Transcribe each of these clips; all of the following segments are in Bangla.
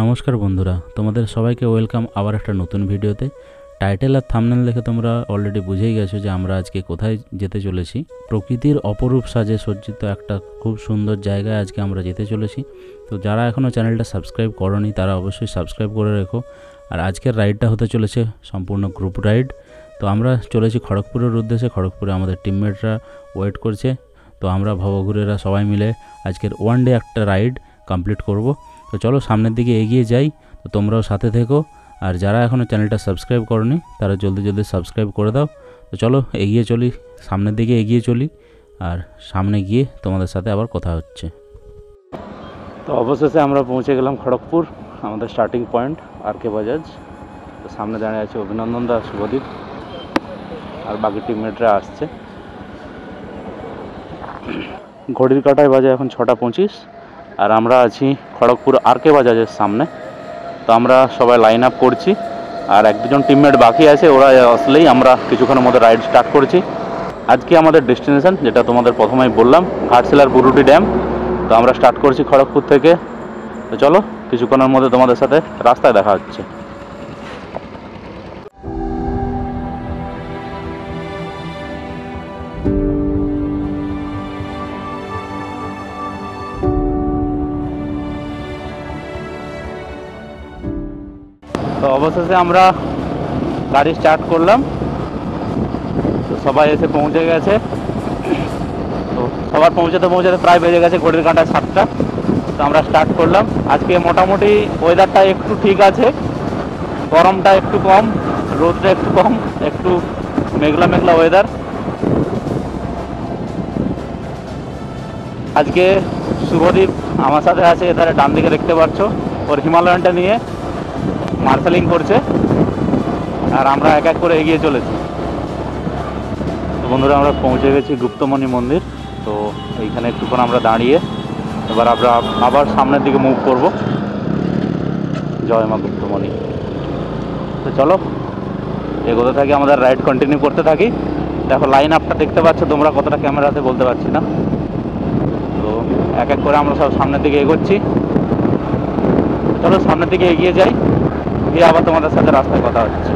নমস্কার বন্ধুরা, তোমাদের সবাইকে ওয়েলকাম আবার একটা নতুন ভিডিওতে। টাইটেল আর থাম্বনেল দেখে তোমরা অলরেডি বুঝেই গেছো যে আমরা আজকে কোথায় যেতে চলেছি। প্রকৃতির অপরূপ সাজে সজ্জিত একটা খুব সুন্দর জায়গায় আজকে আমরা যেতে চলেছি। তো যারা এখনও চ্যানেলটা সাবস্ক্রাইব করোনি তারা অবশ্যই সাবস্ক্রাইব করে রেখো। আর আজকের রাইডটা হতে চলেছে সম্পূর্ণ গ্রুপ রাইড। তো আমরা চলেছি খড়গপুরের উদ্দেশ্যে। খড়গপুরে আমাদের টিমমেটরা ওয়েট করছে। তো আমরা ভবঘুরেরা সবাই মিলে আজকের ওয়ান ডে একটা রাইড কমপ্লিট করব। তো চলো সামনের দিকে এগিয়ে যাই। তো তোমরাও সাথে থেকো, আর যারা এখনও চ্যানেলটা সাবস্ক্রাইব করনি তারা জলদি সাবস্ক্রাইব করে দাও। তো চলো এগিয়ে চলি, সামনের দিকে এগিয়ে চলি, আর সামনে গিয়ে তোমাদের সাথে আবার কথা হচ্ছে। তো অবশেষে আমরা পৌঁছে গেলাম খড়গপুর, আমাদের স্টার্টিং পয়েন্ট আর.কে বাজাজ। তো সামনে দাঁড়িয়ে আছে অভিনন্দন দা, শুভদীপ আর বাকি টিমমেটরা আসছে। ঘড়ির কাঁটায় বাজে এখন 6:25, আর আমরা আছি খড়গপুর আর.কে বাজাজের সামনে। তো আমরা সবাই লাইন আপ করছি, আর এক দুজন টিমমেট বাকি আছে, ওরা আসলেই আমরা কিছুক্ষণের মধ্যে রাইড স্টার্ট করছি। আজকে আমাদের ডেস্টিনেশন, যেটা তোমাদের প্রথমেই বললাম, ঘাটশিলার বুরুটি ড্যাম। তো আমরা স্টার্ট করছি খড়গপুর থেকে। তো চলো কিছুক্ষণের মধ্যে তোমাদের সাথে রাস্তায় দেখা হচ্ছে। তো অবশেষে আমরা গাড়ি স্টার্ট করলাম। তো সবাই এসে পৌঁছে গেছে। তো সবার পৌঁছাতে প্রায় বেজে গেছে ঘড়ির কাঁটায় 7টা। তো আমরা স্টার্ট করলাম। আজকে মোটামুটি ওয়েদারটা একটু ঠিক আছে, গরমটা একটু কম, রোদটা একটু কম, একটু মেঘলা মেঘলা ওয়েদার। আজকে শুভদীপ আমার সাথে আছে, এধারে ডান দিকে দেখতে পাচ্ছ, ওর হিমালয়ানটা নিয়ে মার্শালিং করছে, আর আমরা এক এক করে এগিয়ে চলেছি। তো বন্ধুরা, আমরা পৌঁছে গেছি গুপ্তমণি মন্দির। তো এইখানে একটুক্ষণ আমরা দাঁড়িয়ে এবার আমরা আবার সামনের দিকে মুভ করব। জয় মা গুপ্তমণি। তো চলো এগোতে থাকি, আমাদের রাইড কন্টিনিউ করতে থাকি। দেখো লাইন আপটা দেখতে পাচ্ছ তোমরা, কতটা ক্যামেরাতে বলতে পারছি না। তো এক এক করে আমরা সব সামনের দিকে এগোচ্ছি। চলো সামনের দিকে এগিয়ে যাই, গিয়ে আবার তোমাদের সাথে রাস্তায় কথা হচ্ছে।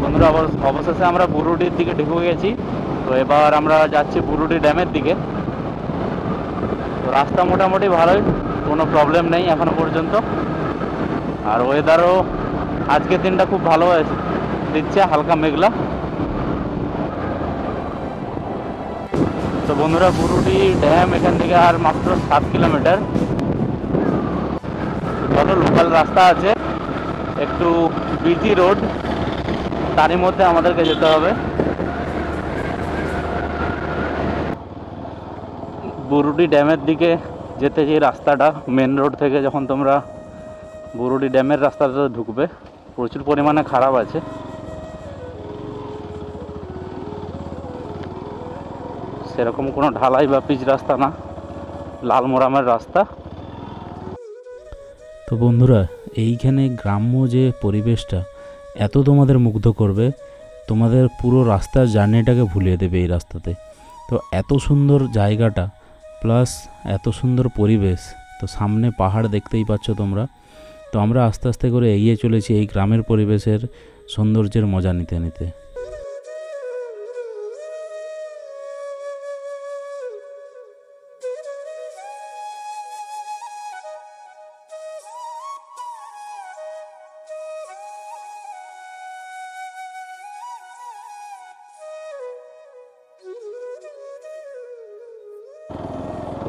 বন্ধুরা, অবশেষে আমরা বুরুডির দিকে ঢুকে গেছি। তো এবার আমরা যাচ্ছি বুরুডি ড্যামের দিকে। তো রাস্তা মোটামুটি ভালোই, কোনো প্রবলেম নেই এখনো পর্যন্ত। আর ওয়েদারও আজকের দিনটা খুব ভালো দিচ্ছে, হালকা মেঘলা। তো বন্ধুরা, বুরুডি ড্যাম এখান থেকে আর মাত্র 7 কিলোমিটার। যত লোকাল রাস্তা আছে, একটু বিজি রোড, তারই মধ্যে আমাদেরকে যেতে হবে। বুরুডি ড্যামের দিকে যেতে যে রাস্তাটা, মেন রোড থেকে যখন তোমরা বুরুডি ড্যামের রাস্তাটা ঢুকবে, প্রচুর পরিমাণে খারাপ আছে। সেরকম কোনো ঢালাই বা পিচ রাস্তা না, লাল মোরামের রাস্তা। তো বন্ধুরা, এইখানে গ্রাম্য যে পরিবেশটা এত তোমাদের মুগ্ধ করবে, তোমাদের পুরো রাস্তার জার্নিটাকে ভুলিয়ে দেবে এই রাস্তাতে। তো এত সুন্দর জায়গাটা, প্লাস এত সুন্দর পরিবেশ। তো সামনে পাহাড় দেখতেই পাচ্ছ তোমরা। তো আমরা আস্তে আস্তে করে এগিয়ে চলেছি এই গ্রামের পরিবেশের সৌন্দর্যের মজা নিতে নিতে।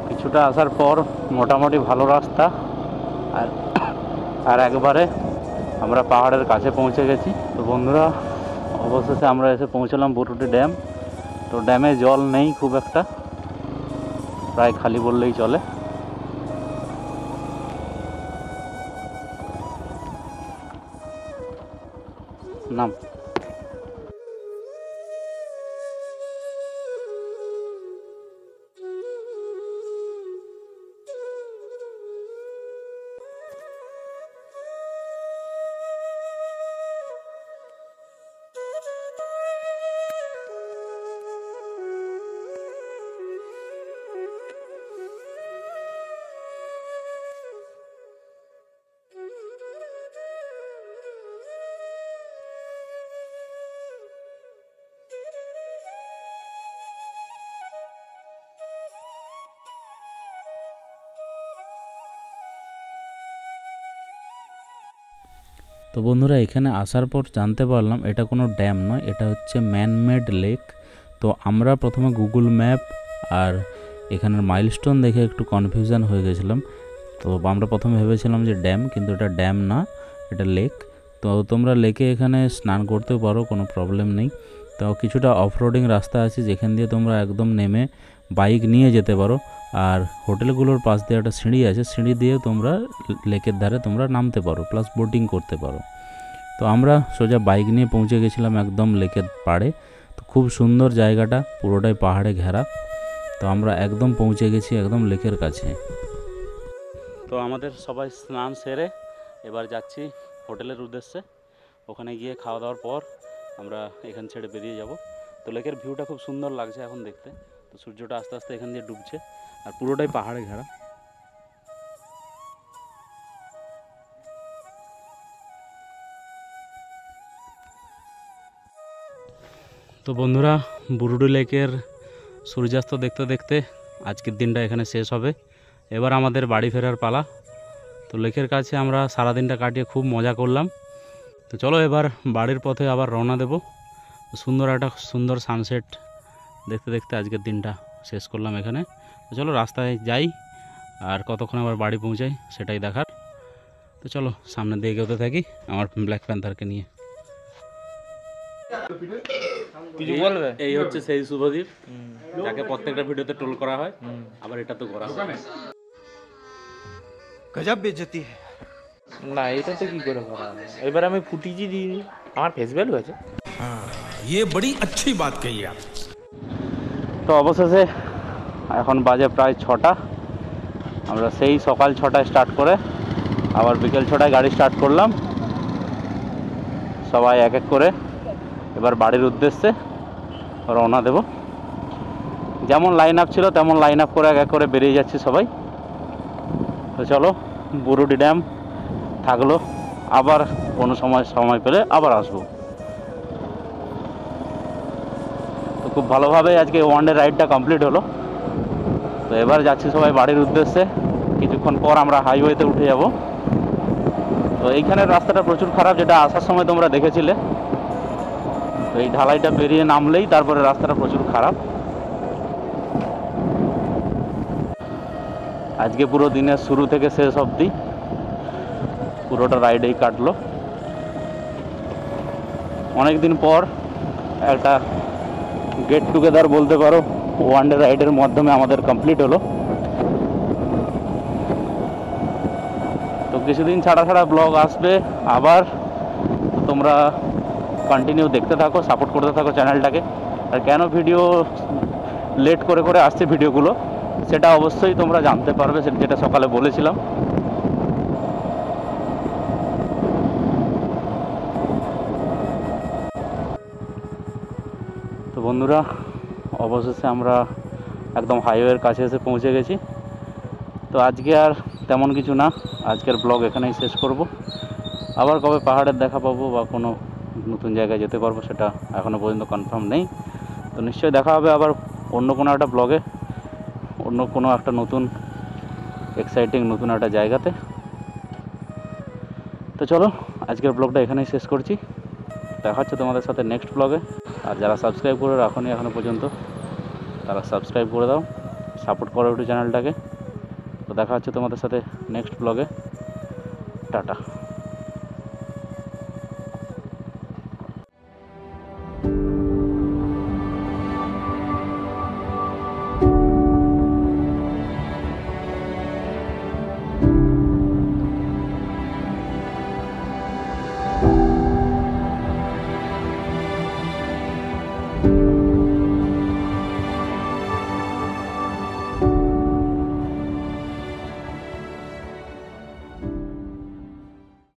কিছুটা আসার পর মোটামুটি ভালো রাস্তা, আর একবারে আমরা পাহাড়ের কাছে পৌঁছে গেছি। তো বন্ধুরা, অবশেষে আমরা এসে পৌঁছলাম বুরুডি ড্যাম। তো ড্যামে জল নেই খুব একটা, প্রায় খালি বললেই চলে। তো বন্ধুরা এখানে আসার পর জানতে পারলাম এটা কোনো ড্যাম নয়, এটা হচ্ছে ম্যানমেড লেক। তো আমরা প্রথমে গুগল ম্যাপ আর এখানের মাইলস্টোন দেখে একটু কনফিউশন হয়ে গেছিলাম। তো আমরা প্রথমে ভেবেছিলাম যে ড্যাম, কিন্তু এটা ড্যাম না, এটা লেক। তো তোমরা লেকে এখানে স্নান করতেও পারো, কোনো প্রবলেম নেই। তো কিছুটা অফরোডিং রাস্তা আছে যেখান দিয়ে তোমরা একদম নেমে বাইক নিয়ে যেতে পারো। আর হোটেলগুলোর পাশ দিয়ে একটা সিঁড়ি আছে, সিঁড়ি দিয়ে তোমরা লেকের ধারে তোমরা নামতে পারো, প্লাস বোটিং করতে পারো। তো আমরা সোজা বাইক নিয়ে পৌঁছে গেছিলাম একদম লেকের পাড়ে। তো খুব সুন্দর জায়গাটা, পুরোটাই পাহাড়ে ঘেরা। তো আমরা একদম পৌঁছে গেছি একদম লেকের কাছে। তো আমাদের সবাই স্নান সেরে এবার যাচ্ছি হোটেলের উদ্দেশ্যে। ওখানে গিয়ে খাওয়া দাওয়ার পর আমরা এখান ছেড়ে বেরিয়ে যাব। তো লেকের ভিউটা খুব সুন্দর লাগছে এখন দেখতে। তো সূর্যটা আস্তে আস্তে এখান দিয়ে ডুবছে আর পুরোটাই পাহাড়ে ঘেরা। তো বন্ধুরা, বুরুডি লেকের সূর্যাস্ত দেখতে দেখতে আজকের দিনটা এখানে শেষ হবে। এবার আমাদের বাড়ি ফেরার পালা। তো লেকের কাছে আমরা সারাদিনটা কাটিয়ে খুব মজা করলাম। তো চলো এবার বাড়ির পথে আবার রওনা দেব। একটা সুন্দর সানসেট দেখতে দেখতে আজকের দিনটা শেষ করলাম এখানে। তো চলো রাস্তায় যাই আর কতক্ষণ আবার বাড়ি পৌঁছাই সেটাই দেখার। তো চলো সামনের দিকে এগোতে থাকি আমার ব্ল্যাক প্যান্থারকে নিয়ে। কিছু বলবে? এই হচ্ছে সেই শুভদীপ যাকে প্রত্যেকটা ভিডিওতে ট্রোল করা হয়, আবার এটা তো করা হয়। গজব বেইজ্জতি না, এটা তো কি করে করা হবে? এবার আমি ফুটিজি দিই, আমার ফেস ভ্যালু আছে। ये बड़ी अच्छी बात कही आप। তো অবশেষে এখন বাজে প্রায় 6টা। আমরা সেই সকাল 6টায় স্টার্ট করে আবার বিকেল 6টায় গাড়ি স্টার্ট করলাম। সবাই এক এক করে এবার বাড়ির উদ্দেশ্যে রওনা দেব। যেমন লাইন আপ ছিল তেমন লাইন আপ করে এক এক করে বেরিয়ে যাচ্ছি সবাই। তো চলো, বুরুডি ড্যাম থাকলো, আবার কোনো সময় পেলে আবার আসবো। তো খুব ভালোভাবে আজকে ওয়ান ডে রাইডটা কমপ্লিট হলো। তো এবার যাচ্ছি সবাই বাড়ির উদ্দেশ্যে। কিছুক্ষণ পর আমরা হাইওয়েতে উঠে যাব। তো এইখানের রাস্তাটা প্রচুর খারাপ, যেটা আসার সময় তোমরা দেখেছিলে। তো এই ঢালাইটা বেরিয়ে নামলেই তারপরে রাস্তাটা প্রচুর খারাপ। আজকে পুরো দিনের শুরু থেকে শেষ অবধি পুরোটা রাইডেই কাটলো। অনেক দিন পর একটা গেট টুগেদার বলতে পারো ওয়ান ডে রাইডের মাধ্যমে আমাদের কমপ্লিট হলো। তো কিছুদিন ছাড়া ছাড়া ব্লগ আসবে আবার। তোমরা কন্টিনিউ দেখতে থাকো, সাপোর্ট করতে থাকো চ্যানেলটাকে। আর কেন ভিডিও লেট করে করে আসছে ভিডিওগুলো, সেটা অবশ্যই তোমরা জানতে পারবে, যেটা সকালে বলেছিলাম। তো বন্ধুরা, অবশেষে আমরা একদম হাইওয়ের কাছে এসে পৌঁছে গেছি। তো আজকে আর তেমন কিছু না, আজকের ব্লগ এখানেই শেষ করব। আবার কবে পাহাড়ের দেখা পাবো বা কোনো নতুন জায়গায় যেতে পারবো সেটা এখনও পর্যন্ত কনফার্ম নেই। তো নিশ্চয়ই দেখা হবে আবার অন্য কোনো একটা ব্লগে, অন্য কোনো একটা নতুন এক্সাইটিং নতুন একটা জায়গাতে। তো চলো আজকের ব্লগটা এখানেই শেষ করছি। দেখা হচ্ছে তোমাদের সাথে নেক্সট ব্লগে। আর যারা সাবস্ক্রাইব করে রাখোনি এখনও পর্যন্ত, তারা সাবস্ক্রাইব করে দাও, সাপোর্ট করো একটু চ্যানেলটাকে। তো দেখা হচ্ছে তোমাদের সাথে নেক্সট ব্লগে। টাটা।